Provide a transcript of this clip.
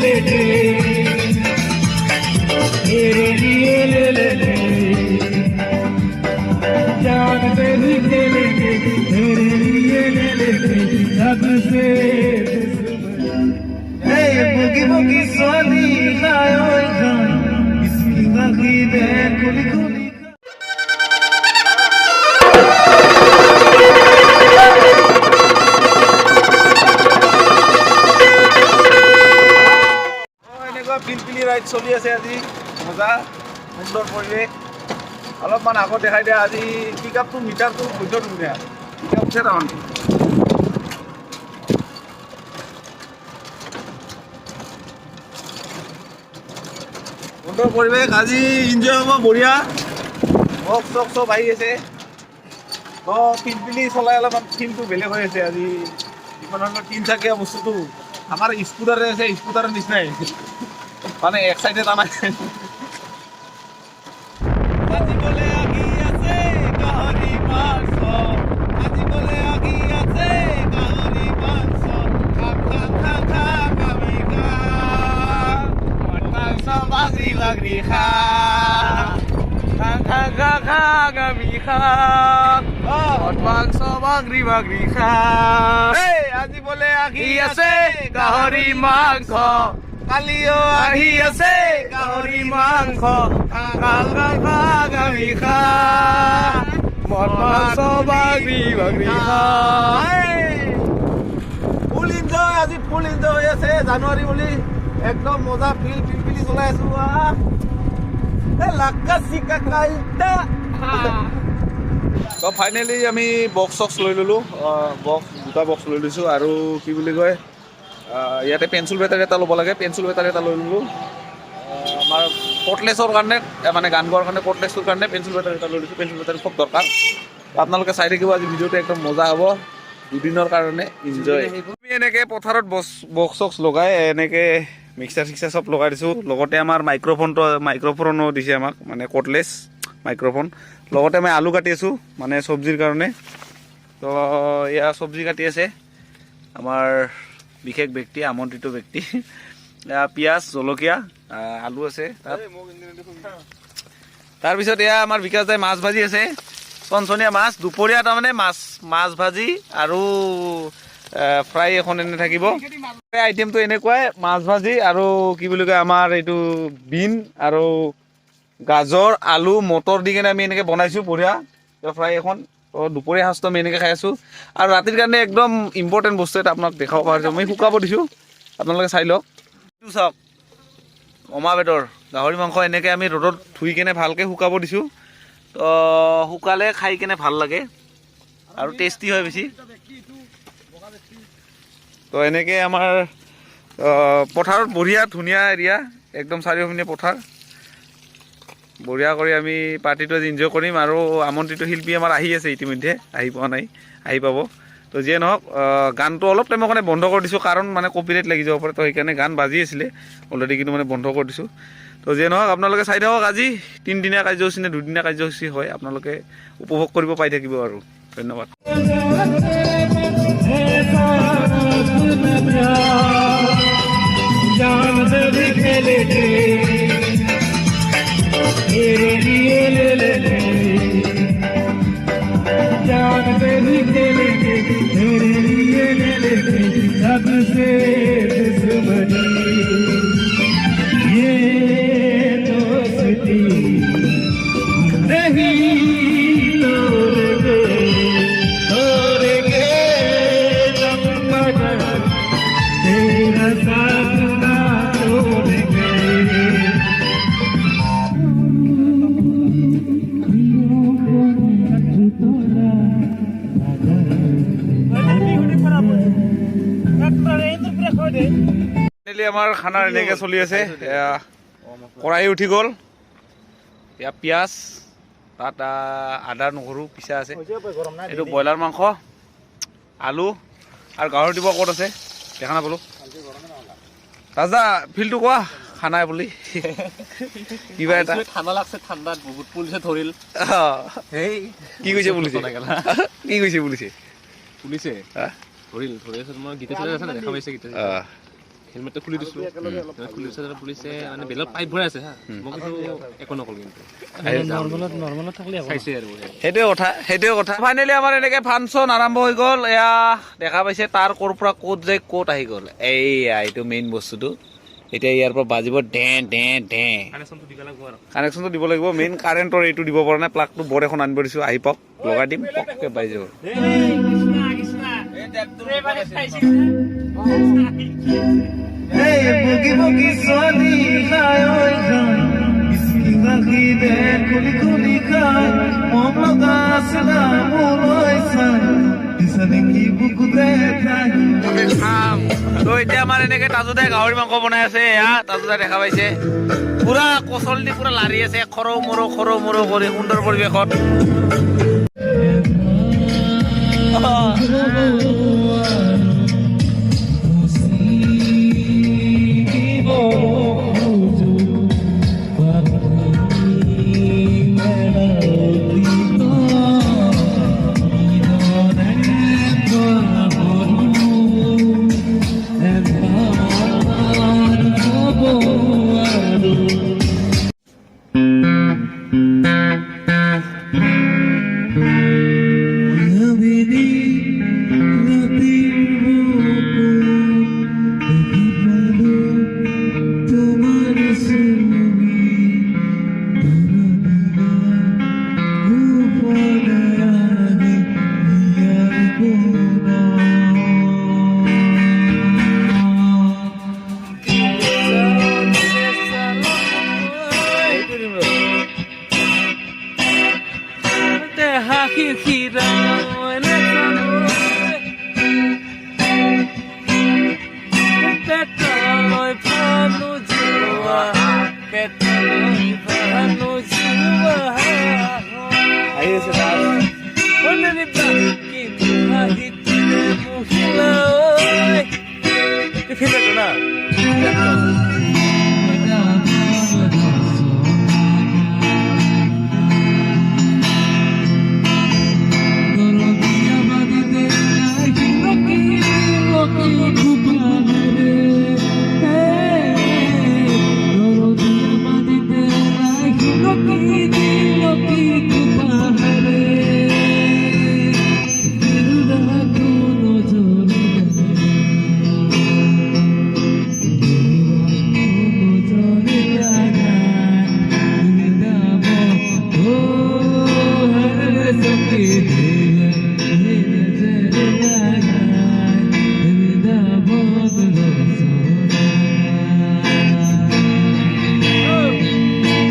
लेके तेरे लिए ले जान पे भी खेलेंगे तेरे लिए ले सबसे बुगी बुगी सोनी खाओ इसकी वकीलें खुली खुली পিলপিলি ৰাইড চলি আছে আজি মজা সুন্দৰ পৰিৱেশ অলপমান আগত দেখাই দিয়া আজি পিকআপটো মিটাৰটো বহুত ধুনীয়া পিকআপ আছে তাৰমানে সুন্দৰ পৰিৱেশ আজি এনজয় হ'ব বঢ়িয়া বক্স চক্স চব আহি আছে তো পিলপিলি চলাই অলপমান ফিলটো বেলেগ হৈ আছে আজি যিমান ধৰণৰ তিনিচকীয়া বস্তুটো আমাৰ স্কুটাৰে আছে স্কুটাৰৰ নিচিনাই মানে এক সাইডে টানাই আজি বলে আগি আছে গাহৰি মাংস আজি বলে আগি আছে গাহৰি মাংস খা খা খা খা গামি খা মাংস বাজি লাগি খা খা খা খা খা গামি খা মাংস বাগৰি বাগৰি খা আজি বলে আগি আছে গাহৰি মাংস কালিও আহি আছে গাহৰি মাংস গামি খা মাংস বাগৰি বাগৰি খা ফুল এনজয় আজি ফুল এনজয় হৈ আছে জানুৱাৰী বুলি একদম মজা পিলপিলি চলাই আছো তো ফাইনেলি আমি বক্স চক্স লৈ ল'লোঁ দুটা বক্স লৈ লৈছোঁ আৰু কি বুলি কয় ইয়াতে পেঞ্চিল বেটাৰী এটা ল'ব লাগে পেঞ্চিল বেটাৰী এটা লৈ ল'লোঁ আমাৰ কটলেছৰ কাৰণে মানে গান গোৱাৰ কাৰণে কটলেছৰ কাৰণে পেঞ্চিল বেটাৰী এটা লৈ লৈছোঁ পেঞ্চিল বেটাৰী খুব দৰকাৰ আপোনালোকে চাই থাকিব আজি ভিডিঅ'টো একদম মজা হ'ব দুদিনৰ কাৰণে এনজয় আমি এনেকৈ পথাৰত বক্স চক্স লগাই এনেকৈ মিক্সাৰ চিক্সাৰ চব লগাই দিছোঁ লগতে আমাৰ মাইক্ৰফোনো দিছে আমাক মানে কটলেছ মাইক্ৰফোন লগতে মই আলু কাটি আছোঁ মানে চব্জিৰ কাৰণে তো এয়া চব্জি কাটি আছে আমাৰ বিশেষ ব্যক্তি আমন্ত্ৰিত ব্যক্তি পিঁয়াজ জলকীয়া আলু আছে তাৰপিছত এয়া আমাৰ বিকাশ দাই মাছ ভাজি আছে চনচনীয়া মাছ দুপৰীয়া তাৰমানে মাছ ভাজি আৰু ফ্ৰাই এখন এনে থাকিব আইটেমটো এনেকুৱাই মাছ ভাজি আৰু কি বুলি কয় আমাৰ এইটো বিন আৰু গাজৰ আলু মটৰ দি কেনে আমি এনেকৈ বনাইছোঁ বঢ়িয়া ফ্ৰাই এখন তো দুপৰীয়া সাঁজটো আমি এনেকৈ খাই আছোঁ আৰু ৰাতিৰ কাৰণে একদম ইম্পৰ্টেণ্ট বস্তু এটা আপোনাক দেখাব পাৰিছোঁ মই শুকাব দিছোঁ আপোনালোকে চাই লওক এইটো চাওক অমা বেদৰ গাহৰি মাংস এনেকৈ আমি ৰ'দত ধুই কেনে ভালকৈ শুকাব দিছোঁ তো শুকালে খাই কেনে ভাল লাগে আৰু টেষ্টি হয় বেছি তো এনেকৈ আমাৰ পথাৰত বঢ়িয়া ধুনীয়া এৰিয়া একদম চাৰিওপিনে পথাৰ বঢ়িয়া কৰি আমি পাৰ্টিটো আজি এনজয় কৰিম আৰু আমন্ত্ৰিত শিল্পী আমাৰ আহি আছে ইতিমধ্যে আহি পোৱা নাই আহি পাব তো যিয়ে নহওক গানটো অলপ টাইমৰ কাৰণে বন্ধ কৰি দিছোঁ কাৰণ মানে কপিৰাইট লাগি যাব পাৰে তো সেইকাৰণে গান বাজি আছিলে অলৰেডি কিন্তু মানে বন্ধ কৰি দিছোঁ তো যিয়ে নহওক আপোনালোকে চাই থাকক আজি তিনিদিনীয়া কাৰ্যসূচী নে দুদিনীয়া কাৰ্যসূচী হয় আপোনালোকে উপভোগ কৰিব পাই থাকিব আৰু ধন্যবাদ तेरे लिए ले जान पे भी खेलेंगे तेरे लिए ले सबसे दुश्मनी ये दोस्ती नहीं तोड़ेंगे जब मगर तेरा साथ ना छोड़ेंगे আমাৰ খানাৰ এনেকৈ চলি আছে কড়াই উঠি গ'ল এয়া পিঁয়াজ তাত আদা নহৰু পিছা আছে এইটো ব্ৰইলাৰ মাংস আলু আৰু গাহৰি দিব ক'ত আছে দেখা নাপালোঁ দাদা ফিলটো কোৱা খানা বুলি কিবা এটা ঠাণ্ডা লাগছে ঠাণ্ডাত বহুত পুলিচে ধৰিল কি কৈছে পুলিচে কি কৈছে পুলিচে পুলিচে ধৰিল ধৰি আছে মই গীতে চলাই আছে না দেখা পাইছে গীতে হেলমেটটো খুলি দিছোঁ খুলি দিছে পুলিচে মানে বেলত পাইপ ভৰাই আছে হা মই কিন্তু একো নক'ল কিন্তু নৰ্মেলত থাকিলে চাইছে আৰু সেইটোৱে কথা ফাইনেলি আমাৰ এনেকে ফাংচন আৰম্ভ হৈ গ'ল এয়া দেখা পাইছে তাৰ ক'ৰ পৰা ক'ত যায় ক'ত আহি গ'ল এইয়া এইটো মেইন বস্তুটো এতিয়া ইয়াৰ পৰা বাজিব কানেকশ্যনটো দিব লাগিব মেইন কাৰেণ্টৰ এইটো দিব পৰা নাই প্লাগটো বৰ এখন আনিব দিছোঁ আহি পাওক লগাই দিম পককৈ বাজি যাব Hey, boogie boogie soni khai oi khai, iski gaki de kuli kuli khai, momlo gasla moloi sai, isane ki buku de khai. তো এতিয়া আমাৰ এনেকে তাজুদাই গাহৰি মাংস বনাই আছে এয়া তাজুদাই দেখা পাইছে পুৰা কচল দি পুৰা লাৰি আছে খৰ মৰো কৰি সুন্দৰ পৰিৱেশত Oh,